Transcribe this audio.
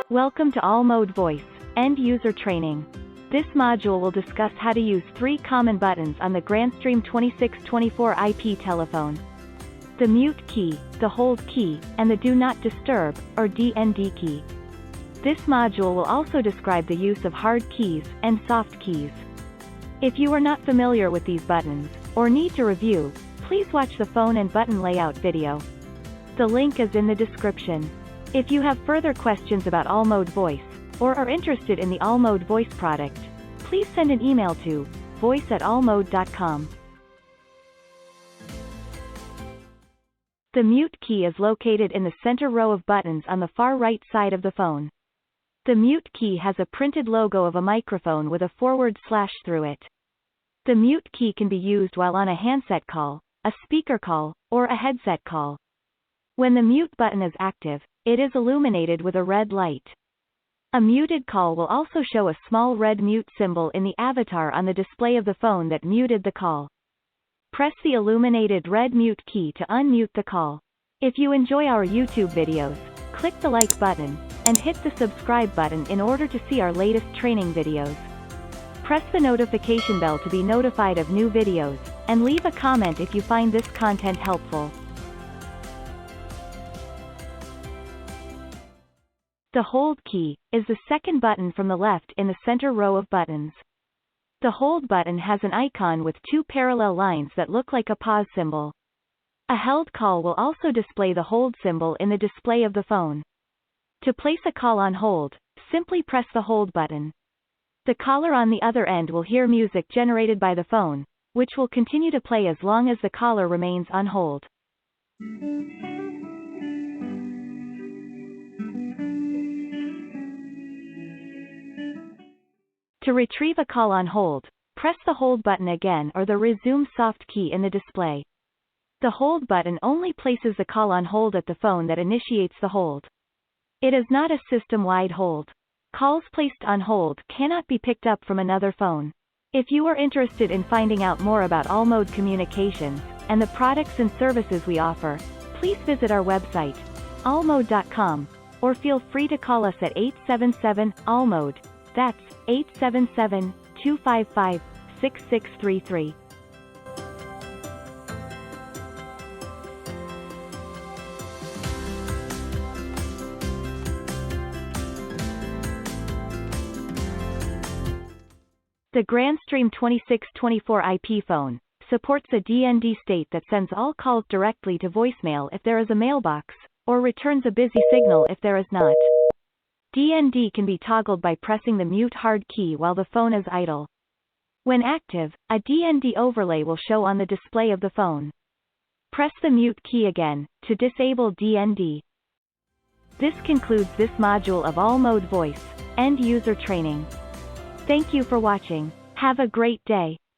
Welcome to All Mode Voice, End User Training. This module will discuss how to use 3 common buttons on the Grandstream 2624 IP telephone. The mute key, the hold key, and the do not disturb, or DND key. This module will also describe the use of hard keys and soft keys. If you are not familiar with these buttons, or need to review, please watch the phone and button layout video. The link is in the description. If you have further questions about All Mode Voice, or are interested in the All Mode Voice product, please send an email to voice@allmode.com. The mute key is located in the center row of buttons on the far right side of the phone. The mute key has a printed logo of a microphone with a forward slash through it. The mute key can be used while on a handset call, a speaker call, or a headset call. When the mute button is active, it is illuminated with a red light. A muted call will also show a small red mute symbol in the avatar on the display of the phone that muted the call. Press the illuminated red mute key to unmute the call. If you enjoy our YouTube videos, click the like button, and hit the subscribe button in order to see our latest training videos. Press the notification bell to be notified of new videos, and leave a comment if you find this content helpful. The hold key is the second button from the left in the center row of buttons. The hold button has an icon with 2 parallel lines that look like a pause symbol. A held call will also display the hold symbol in the display of the phone. To place a call on hold, simply press the hold button. The caller on the other end will hear music generated by the phone, which will continue to play as long as the caller remains on hold. To retrieve a call on hold, press the hold button again or the resume soft key in the display. The hold button only places the call on hold at the phone that initiates the hold. It is not a system-wide hold. Calls placed on hold cannot be picked up from another phone. If you are interested in finding out more about All Mode Communications, and the products and services we offer, please visit our website, allmode.com, or feel free to call us at 877-ALL-MODE. That's 877-255-6633. The Grandstream 2624 IP phone supports a DND state that sends all calls directly to voicemail if there is a mailbox, or returns a busy signal if there is not. DND can be toggled by pressing the mute hard key while the phone is idle. When active, a DND overlay will show on the display of the phone. Press the mute key again to disable DND. This concludes this module of All Mode Voice, End User Training. Thank you for watching. Have a great day.